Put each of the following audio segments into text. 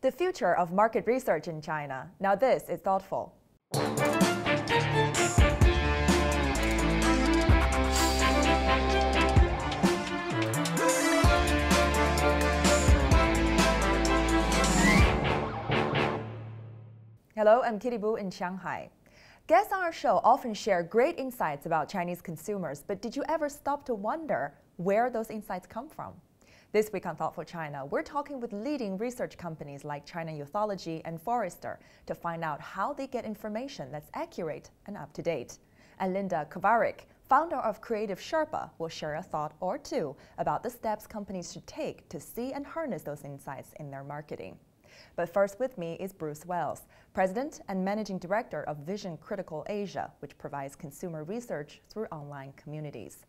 The future of market research in China. Now this is thoughtful. Hello, I'm Kitty Boo in Shanghai. Guests on our show often share great insights about Chinese consumers, but did you ever stop to wonder where those insights come from? This week on Thoughtful China, we're talking with leading research companies like China Youthology and Forrester to find out how they get information that's accurate and up to date. And Linda Kovarik, founder of Creative Sherpa, will share a thought or two about the steps companies should take to see and harness those insights in their marketing. But first with me is Bruce Wells, President and Managing Director of Vision Critical Asia, which provides consumer research through online communities.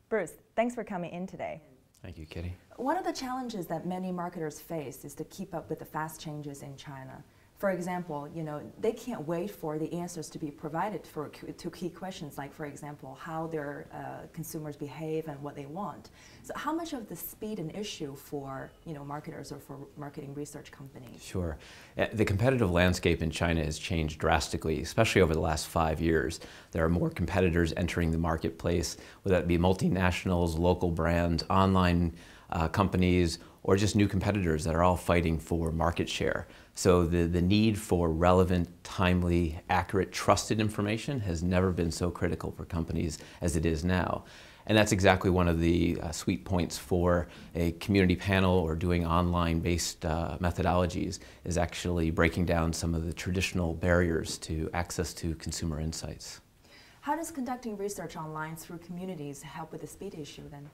Bruce, thanks for coming in today. Thank you, Kitty. One of the challenges that many marketers face is to keep up with the fast changes in China. For example, they can't wait for the answers to be provided to key questions like, for example, how their consumers behave and what they want. So how much of the speed an issue for marketers or for marketing research companies? Sure. The competitive landscape in China has changed drastically, especially over the last 5 years. There are more competitors entering the marketplace, whether that be multinationals, local brands, online companies, or just new competitors that are all fighting for market share. So the need for relevant, timely, accurate, trusted information has never been so critical for companies as it is now. And that's exactly one of the sweet points for a community panel or doing online-based methodologies, is actually breaking down some of the traditional barriers to access to consumer insights. How does conducting research online through communities help with the speed issue then?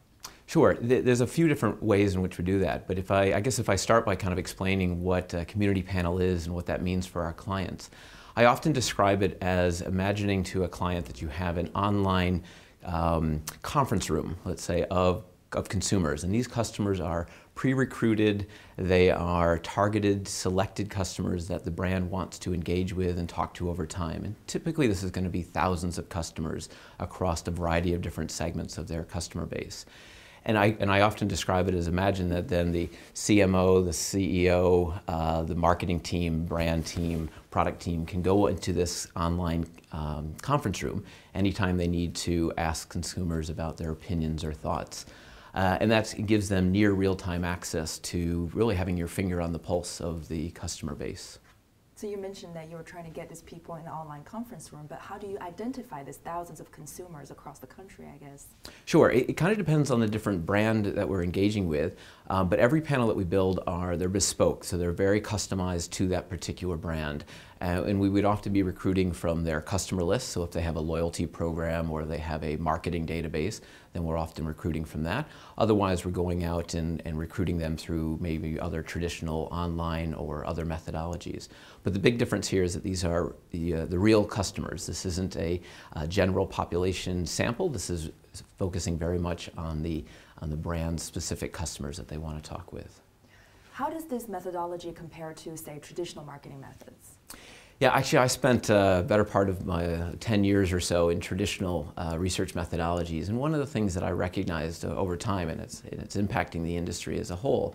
Sure. There's a few different ways in which we do that, but I guess if I start by kind of explaining what a community panel is and what that means for our clients, I often describe it as imagining to a client that you have an online conference room, let's say, of consumers. And these customers are pre-recruited, they are targeted, selected customers that the brand wants to engage with and talk to over time. And typically this is going to be thousands of customers across a variety of different segments of their customer base. And I often describe it as, imagine that then the CMO, the CEO, the marketing team, brand team, product team can go into this online conference room anytime they need to ask consumers about their opinions or thoughts. And that gives them near real-time access to really having your finger on the pulse of the customer base. So you mentioned that you were trying to get these people in the online conference room, but how do you identify these thousands of consumers across the country, I guess? Sure. It kind of depends on the different brand that we're engaging with, but every panel that we build they're bespoke, so they're very customized to that particular brand. And we would often be recruiting from their customer list, so if they have a loyalty program or they have a marketing database, then we're often recruiting from that. Otherwise, we're going out and recruiting them through maybe other traditional online or other methodologies. But the big difference here is that these are the real customers. This isn't a general population sample. This is focusing very much on the brand-specific customers that they want to talk with. How does this methodology compare to, say, traditional marketing methods? Yeah, actually I spent a better part of my 10 years or so in traditional research methodologies, and one of the things that I recognized over time, and it's impacting the industry as a whole,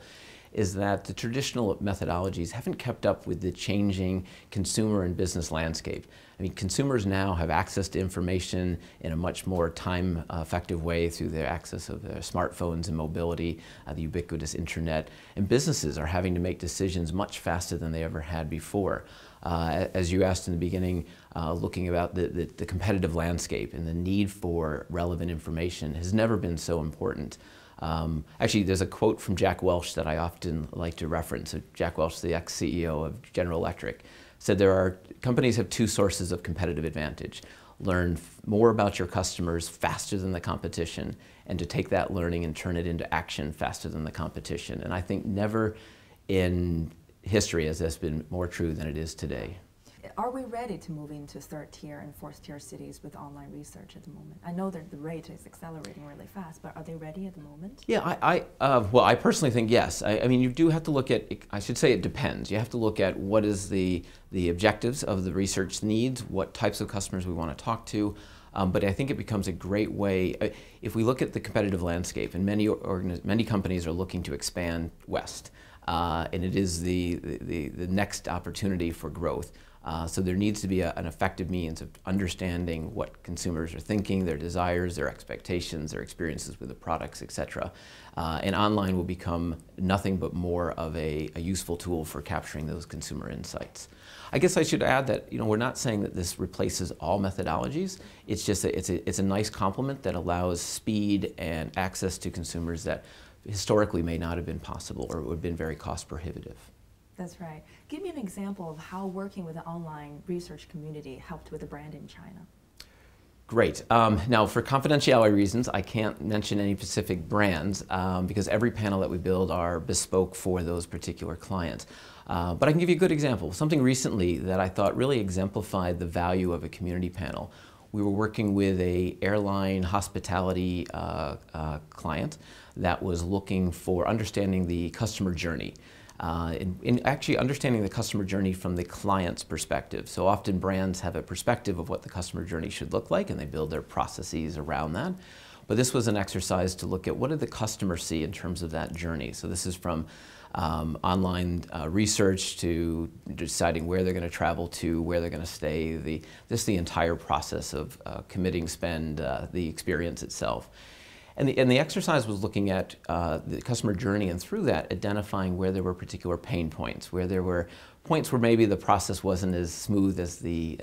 is that the traditional methodologies haven't kept up with the changing consumer and business landscape. I mean, consumers now have access to information in a much more time-effective way through their access of their smartphones and mobility, the ubiquitous internet, and businesses are having to make decisions much faster than they ever had before. As you asked in the beginning, looking about the competitive landscape and the need for relevant information has never been so important. Actually, there's a quote from Jack Welch that I often like to reference. So Jack Welch, the ex-CEO of General Electric, said companies have two sources of competitive advantage: learn more about your customers faster than the competition, and to take that learning and turn it into action faster than the competition. And I think never in history has this been more true than it is today. Are we ready to move into third-tier and fourth-tier cities with online research at the moment? I know that the rate is accelerating really fast, but are they ready at the moment? Yeah, well, I personally think yes. I mean, you do have to look at, I should say it depends. You have to look at what is the objectives of the research needs, what types of customers we want to talk to. But I think it becomes a great way, if we look at the competitive landscape, and many companies are looking to expand west. and it is the next opportunity for growth. So there needs to be an effective means of understanding what consumers are thinking, their desires, their expectations, their experiences with the products, etc. And online will become nothing but more of a useful tool for capturing those consumer insights. I guess I should add that we're not saying that this replaces all methodologies. It's just that it's a nice complement that allows speed and access to consumers that historically may not have been possible or would have been very cost prohibitive. That's right. Give me an example of how working with the online research community helped with the brand in China. Great. Now, for confidentiality reasons, I can't mention any specific brands because every panel that we build are bespoke for those particular clients. But I can give you a good example. Something recently that I thought really exemplified the value of a community panel. We were working with an airline hospitality client that was looking for understanding the customer journey. In actually understanding the customer journey from the client's perspective. So often brands have a perspective of what the customer journey should look like and they build their processes around that. But this was an exercise to look at what did the customer see in terms of that journey. So this is from online research to deciding where they're going to travel to, where they're going to stay, the entire process of committing spend, the experience itself. And the exercise was looking at the customer journey and through that identifying where there were particular pain points, where there were points where maybe the process wasn't as smooth as the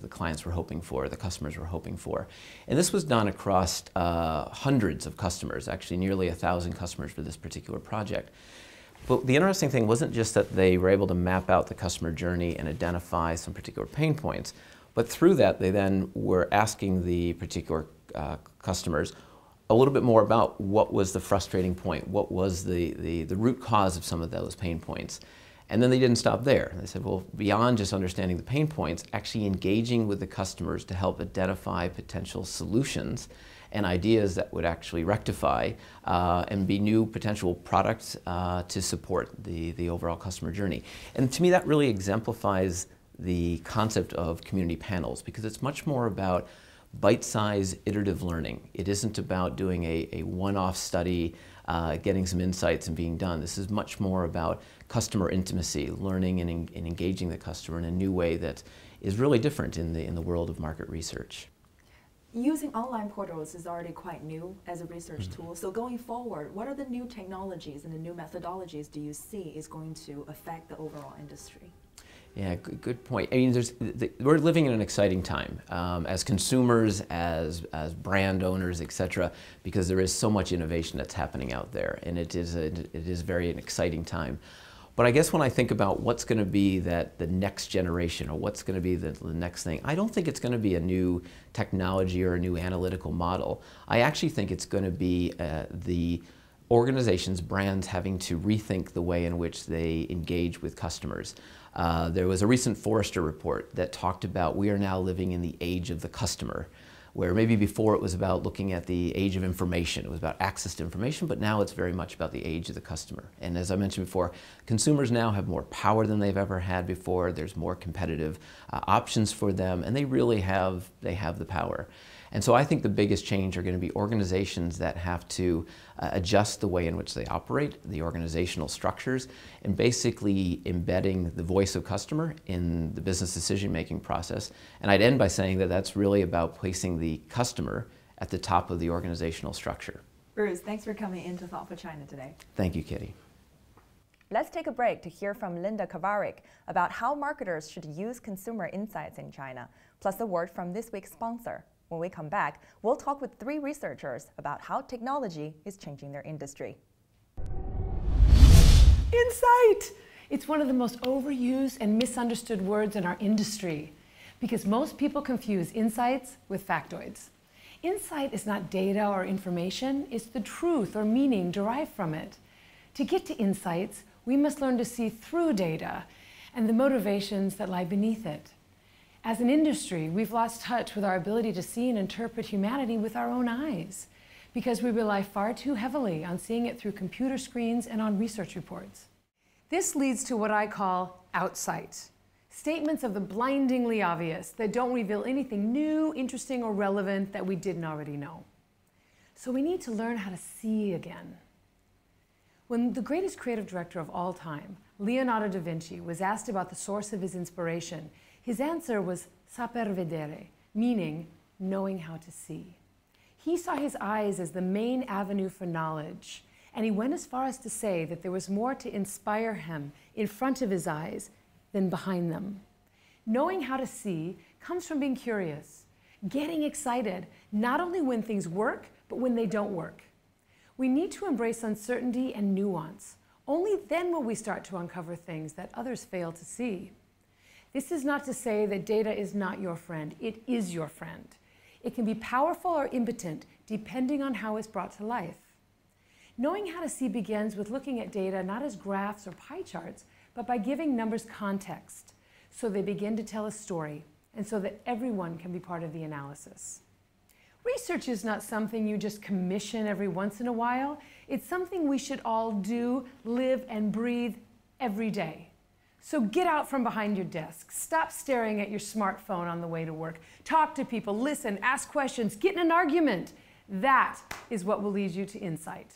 clients were hoping for, the customers were hoping for. And this was done across hundreds of customers, actually nearly 1,000 customers for this particular project. But the interesting thing wasn't just that they were able to map out the customer journey and identify some particular pain points, but through that they then were asking the particular customers a little bit more about what was the frustrating point, what was the root cause of some of those pain points. And then they didn't stop there. They said, well, beyond just understanding the pain points, actually engaging with the customers to help identify potential solutions and ideas that would actually rectify and be new potential products to support the overall customer journey. And to me, that really exemplifies the concept of community panels because it's much more about bite-sized iterative learning. It isn't about doing a one-off study, getting some insights and being done. This is much more about customer intimacy, learning and engaging the customer in a new way that is really different in the world of market research. Using online portals is already quite new as a research tool. So going forward, what are the new technologies and the new methodologies do you see is going to affect the overall industry? Yeah, good point. I mean, we're living in an exciting time as consumers, as brand owners, etc., because there is so much innovation that's happening out there, and it is very an exciting time. But I guess when I think about what's going to be the next generation or what's going to be the next thing, I don't think it's going to be a new technology or a new analytical model. I actually think it's going to be the organizations, brands having to rethink the way in which they engage with customers. There was a recent Forrester report that talked about we are now living in the age of the customer, where maybe before it was about looking at the age of information, it was about access to information, but now it's very much about the age of the customer. And as I mentioned before, consumers now have more power than they've ever had before. There's more competitive options for them, and they really have the power. And so I think the biggest change are going to be organizations that have to adjust the way in which they operate, the organizational structures, and basically embedding the voice of customer in the business decision-making process. And I'd end by saying that that's really about placing the customer at the top of the organizational structure. Bruce, thanks for coming into Thoughtful China today. Thank you, Kitty. Let's take a break to hear from Linda Kavarik about how marketers should use consumer insights in China, plus a word from this week's sponsor. When we come back, we'll talk with 3 researchers about how technology is changing their industry. Insight! It's one of the most overused and misunderstood words in our industry because most people confuse insights with factoids. Insight is not data or information, it's the truth or meaning derived from it. To get to insights, we must learn to see through data and the motivations that lie beneath it. As an industry, we've lost touch with our ability to see and interpret humanity with our own eyes because we rely far too heavily on seeing it through computer screens and on research reports. This leads to what I call outsight, statements of the blindingly obvious that don't reveal anything new, interesting, or relevant that we didn't already know. So we need to learn how to see again. When the greatest creative director of all time, Leonardo Da Vinci, was asked about the source of his inspiration, his answer was saper vedere, meaning knowing how to see. He saw his eyes as the main avenue for knowledge, and he went as far as to say that there was more to inspire him in front of his eyes than behind them. Knowing how to see comes from being curious, getting excited, not only when things work, but when they don't work. We need to embrace uncertainty and nuance. Only then will we start to uncover things that others fail to see. This is not to say that data is not your friend. It is your friend. It can be powerful or impotent, depending on how it's brought to life. Knowing how to see begins with looking at data not as graphs or pie charts, but by giving numbers context, so they begin to tell a story, and so that everyone can be part of the analysis. Research is not something you just commission every once in a while. It's something we should all do, live, and breathe every day. So get out from behind your desk. Stop staring at your smartphone on the way to work. Talk to people, listen, ask questions, get in an argument. That is what will lead you to insight.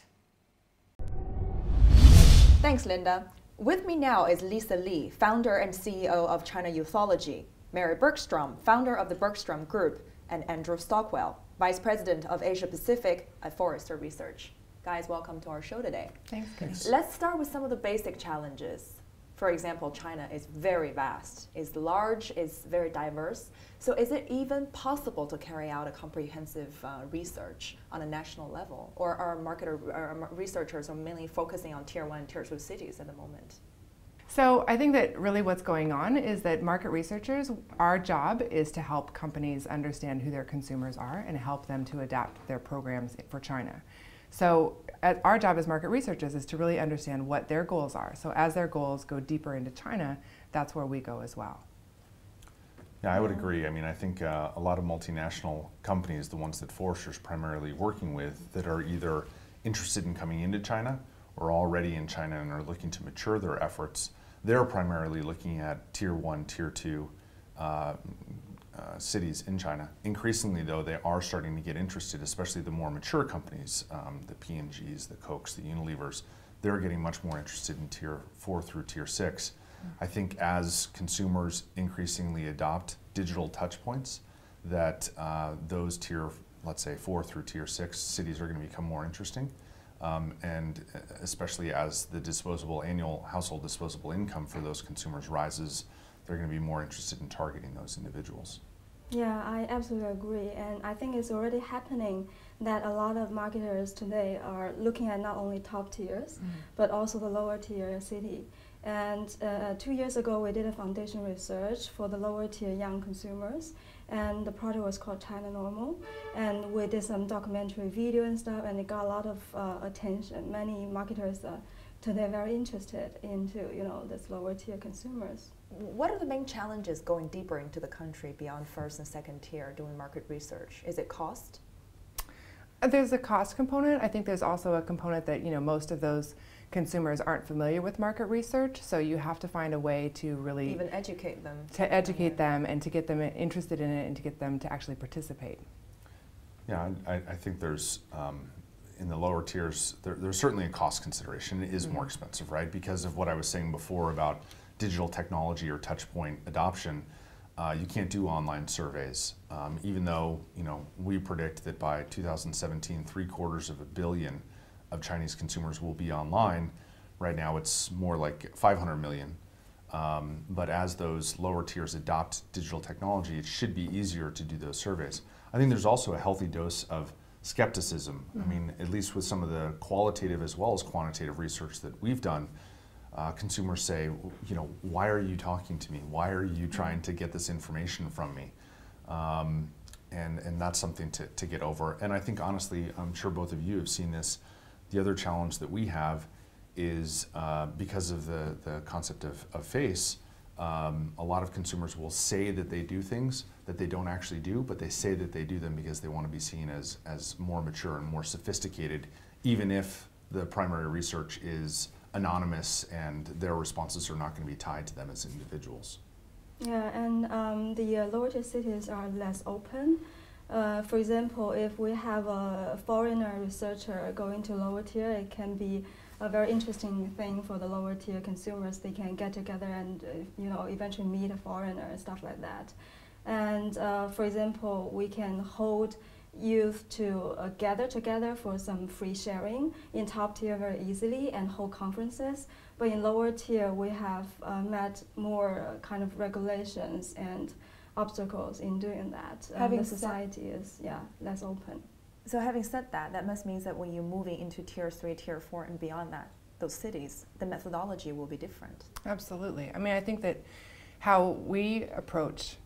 Thanks, Linda. With me now is Lisa Li, founder and CEO of China Youthology, Mary Bergstrom, founder of the Bergstrom Group, and Andrew Stockwell, Vice President of Asia Pacific at Forrester Research. Guys, welcome to our show today. Thanks. Let's start with some of the basic challenges. For example, China is very vast, is large, is very diverse. So is it even possible to carry out a comprehensive research on a national level? Or are researchers are mainly focusing on tier 1 and tier 2 cities at the moment? So I think that really what's going on is that market researchers, our job is to help companies understand who their consumers are and help them to adapt their programs for China. So our job as market researchers is to really understand what their goals are. So as their goals go deeper into China, that's where we go as well. Yeah, I would agree. I mean, I think a lot of multinational companies, the ones that Forrester's primarily working with, that are either interested in coming into China or already in China and are looking to mature their efforts, they're primarily looking at tier 1, tier 2 cities in China. Increasingly, though, they are starting to get interested, especially the more mature companies, the P&Gs, the Cokes, the Unilevers. They're getting much more interested in tier 4 through tier 6. I think as consumers increasingly adopt digital touch points, that those tier, let's say 4 through tier 6 cities are going to become more interesting. And especially as the annual household disposable income for those consumers rises, they're going to be more interested in targeting those individuals. Yeah, I absolutely agree. And I think it's already happening that a lot of marketers today are looking at not only top tiers, but also the lower tier city. And 2 years ago, we did a foundation research for the lower tier young consumers. And the project was called China Normal. And we did some documentary video and stuff, and it got a lot of attention. Many marketers today are very interested into this lower tier consumers. What are the main challenges going deeper into the country beyond first and second tier doing market research? Is it cost? There's a cost component. I think there's also a component that most of those consumers aren't familiar with market research, so you have to find a way to really even educate them. To educate them and to get them interested in it and to get them to actually participate. Yeah, I think there's, in the lower tiers, there's certainly a cost consideration. It is more expensive, right? Because of what I was saying before about digital technology or touch point adoption. You can't do online surveys, even though we predict that by 2017, 750 million of Chinese consumers will be online. Right now, it's more like 500 million. But as those lower tiers adopt digital technology, it should be easier to do those surveys. I think there's also a healthy dose of skepticism. I mean, at least with some of the qualitative as well as quantitative research that we've done, consumers say, why are you talking to me? Why are you trying to get this information from me? And that's something to get over. And I think, honestly, I'm sure both of you have seen this. The other challenge that we have is because of the concept of face, a lot of consumers will say that they do things that they don't actually do, but they say that they do them because they want to be seen as more mature and more sophisticated, even if the primary research is anonymous and their responses are not going to be tied to them as individuals. Yeah, and the lower tier cities are less open. For example, if we have a foreigner researcher going to lower tier, it can be a very interesting thing for the lower tier consumers. They can get together and eventually meet a foreigner and stuff like that. And for example, we can hold youth to gather together for some free sharing in top tier very easily and hold conferences. But in lower tier, we have met more kind of regulations and obstacles in doing that. The society is less open. So having said that, that must mean that when you're moving into tier 3, tier 4 and beyond that, those cities, the methodology will be different. Absolutely. I mean, I think that how we approach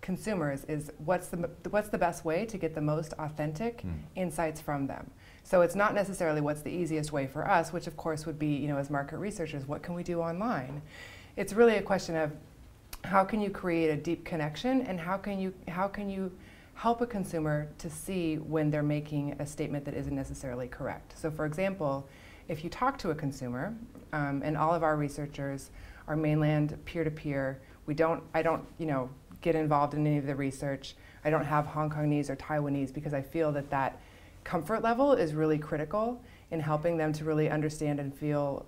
consumers is what's the best way to get the most authentic insights from them. So it's not necessarily what's the easiest way for us, which of course would be, as market researchers, what can we do online? It's really a question of how can you create a deep connection, and how can you help a consumer to see when they're making a statement that isn't necessarily correct. So for example, if you talk to a consumer, and all of our researchers are mainland peer-to-peer, I don't get involved in any of the research. I don't have Hong Kongese or Taiwanese, because I feel that comfort level is really critical in helping them to really understand and feel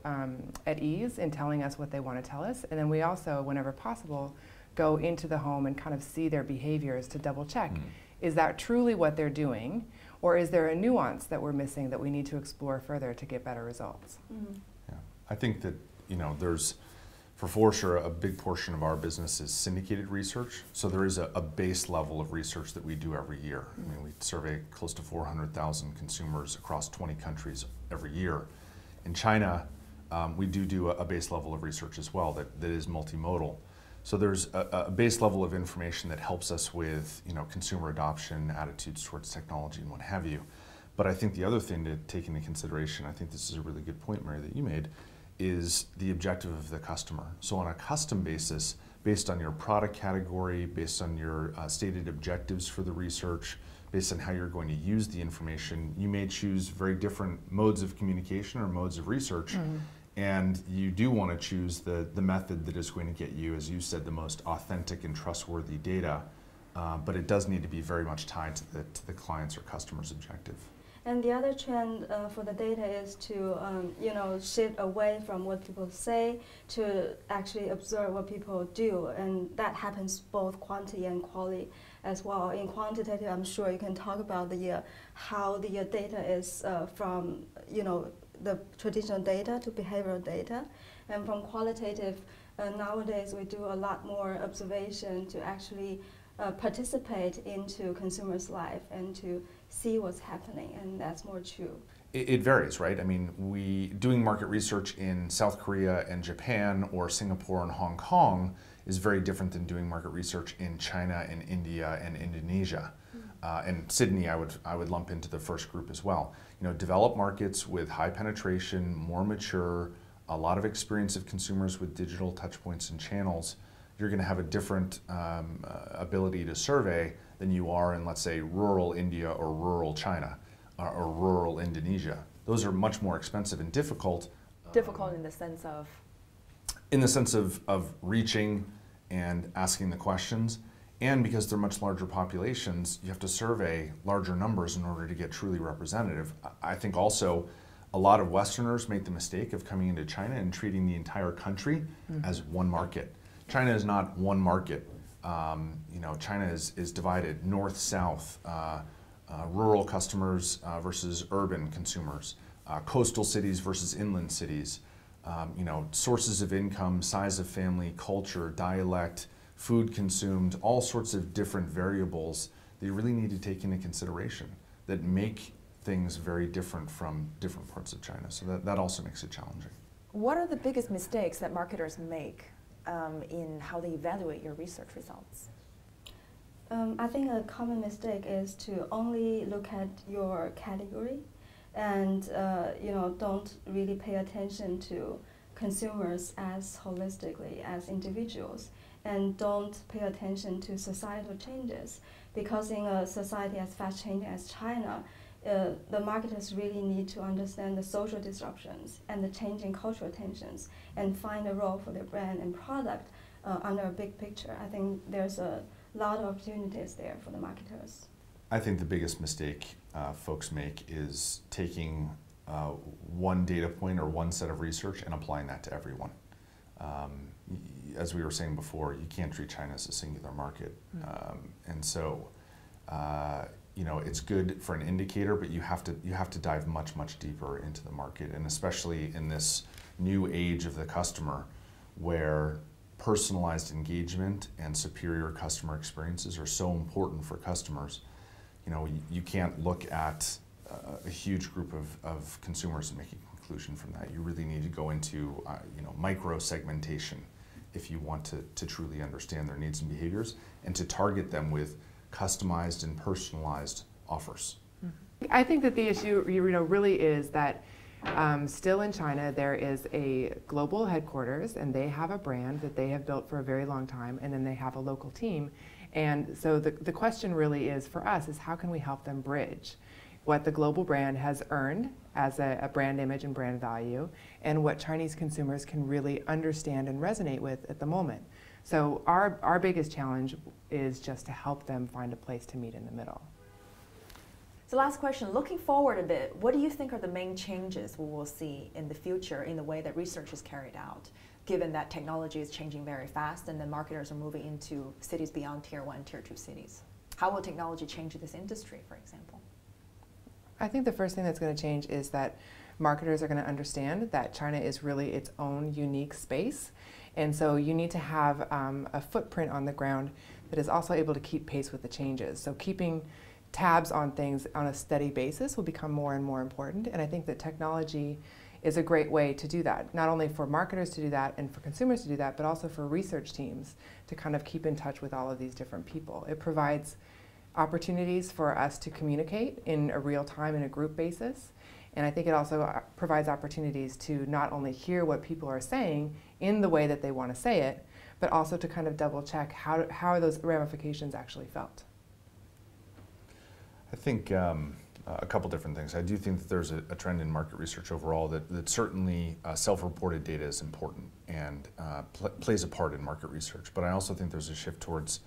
at ease in telling us what they want to tell us. And then we also, whenever possible, go into the home and kind of see their behaviors to double check. Is that truly what they're doing? Or is there a nuance that we're missing that we need to explore further to get better results? Yeah, I think that, there's, for sure, a big portion of our business is syndicated research. So there is a base level of research that we do every year. I mean, we survey close to 400,000 consumers across 20 countries every year. In China, we do a base level of research as well that is multimodal. So there's a base level of information that helps us with consumer adoption, attitudes towards technology, and what have you. But I think the other thing to take into consideration, I think this is a really good point, Mary, that you made, is the objective of the customer. So on a custom basis, based on your product category, based on your stated objectives for the research, based on how you're going to use the information, you may choose very different modes of communication or modes of research. And you do want to choose the method that is going to get you, as you said, the most authentic and trustworthy data. But it does need to be very much tied to the client's or customer's objective. And the other trend for the data is to, shift away from what people say to actually observe what people do, and that happens both quantity and quality as well. In quantitative, I'm sure you can talk about how the data is from, the traditional data to behavioral data, and from qualitative, nowadays we do a lot more observation to actually participate into consumers' life and to see what's happening, and that's more true. It varies, right? I mean, doing market research in South Korea and Japan or Singapore and Hong Kong is very different than doing market research in China and India and Indonesia. And Sydney, I would lump into the first group as well. Developed markets with high penetration, more mature, a lot of experience of consumers with digital touchpoints and channels, you're going to have a different ability to survey than you are in, let's say, rural India or rural China or rural Indonesia. Those are much more expensive and difficult. Difficult in the sense of? In the sense of reaching and asking the questions. And because they're much larger populations, you have to survey larger numbers in order to get truly representative. I think also a lot of Westerners make the mistake of coming into China and treating the entire country as one market. China is not one market. China is divided north, south, rural customers versus urban consumers, coastal cities versus inland cities, sources of income, size of family, culture, dialect, food consumed, all sorts of different variables that you really need to take into consideration that make things very different from different parts of China. So that also makes it challenging. What are the biggest mistakes that marketers make in how they evaluate your research results? I think a common mistake is to only look at your category and don't really pay attention to consumers as holistically as individuals, and don't pay attention to societal changes, because in a society as fast changing as China, the marketers really need to understand the social disruptions and the changing cultural tensions and find a role for their brand and product under a big picture. I think there's a lot of opportunities there for the marketers. I think the biggest mistake folks make is taking one data point or one set of research and applying that to everyone. As we were saying before, you can't treat China as a singular market. And so, you know, it's good for an indicator, but you have to dive much deeper into the market, and especially in this new age of the customer, where personalized engagement and superior customer experiences are so important for customers. You know, you can't look at a huge group of consumers and make a conclusion from that. You really need to go into you know, micro segmentation if you want to truly understand their needs and behaviors, and to target them with customized and personalized offers. I think that the issue, you know, really is that still in China there is a global headquarters, and they have a brand that they have built for a very long time, and then they have a local team. And so the question really is for us is, how can we help them bridge what the global brand has earned as a brand image and brand value, and what Chinese consumers can really understand and resonate with at the moment. So our biggest challenge is just to help them find a place to meet in the middle. So last question, looking forward a bit, what do you think are the main changes we will see in the future in the way that research is carried out, given that technology is changing very fast and the marketers are moving into cities beyond Tier 1, Tier 2 cities? How will technology change this industry, for example? I think the first thing that's going to change is that marketers are going to understand that China is really its own unique space. And so you need to have a footprint on the ground that is also able to keep pace with the changes. So keeping tabs on things on a steady basis will become more and more important. And I think that technology is a great way to do that, not only for marketers to do that and for consumers to do that, but also for research teams to kind of keep in touch with all of these different people. It provides opportunities for us to communicate in a real time in a group basis. And I think it also provides opportunities to not only hear what people are saying in the way that they want to say it, but also to kind of double check how are those ramifications actually felt. I think a couple different things. I do think that there's a trend in market research overall that certainly self-reported data is important and plays a part in market research. But I also think there's a shift towards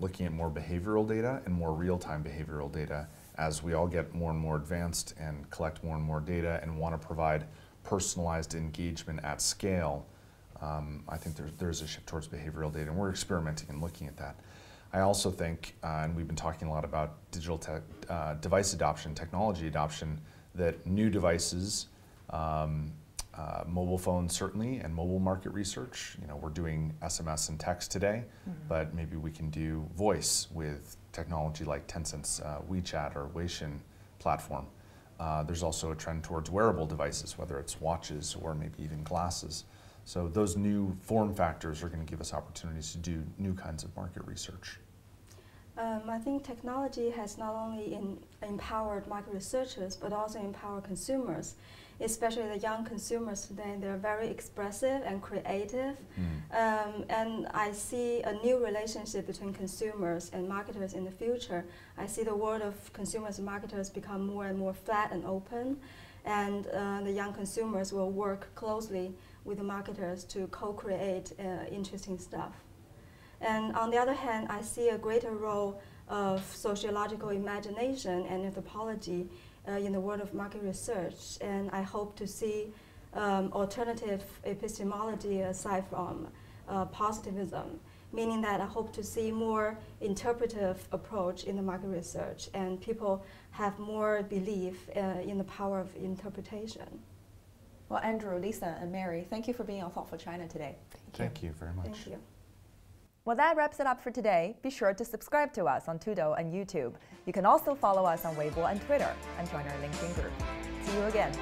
looking at more behavioral data and more real-time behavioral data as we all get more and more advanced and collect more and more data and want to provide personalized engagement at scale. I think there's a shift towards behavioral data, and we're experimenting and looking at that. I also think, and we've been talking a lot about digital device adoption, technology adoption, that new devices, mobile phones certainly, and mobile market research. You know, we're doing SMS and text today, but maybe we can do voice with technology like Tencent's WeChat or Weixin platform. There's also a trend towards wearable devices, whether it's watches or maybe even glasses. So those new form factors are going to give us opportunities to do new kinds of market research. I think technology has not only empowered market researchers, but also empowered consumers, especially the young consumers today. They're very expressive and creative. And I see a new relationship between consumers and marketers in the future. I see the world of consumers and marketers become more and more flat and open, and the young consumers will work closely with the marketers to co-create interesting stuff. And on the other hand, I see a greater role of sociological imagination and anthropology in the world of market research. And I hope to see alternative epistemology aside from positivism, meaning that I hope to see more interpretive approach in the market research, and people have more belief in the power of interpretation. Well, Andrew, Lisa, and Mary, thank you for being on Thoughtful China today. Thank you very much. Thank you. Well, that wraps it up for today. Be sure to subscribe to us on Tudo and YouTube. You can also follow us on Weibo and Twitter, and join our LinkedIn group. See you again.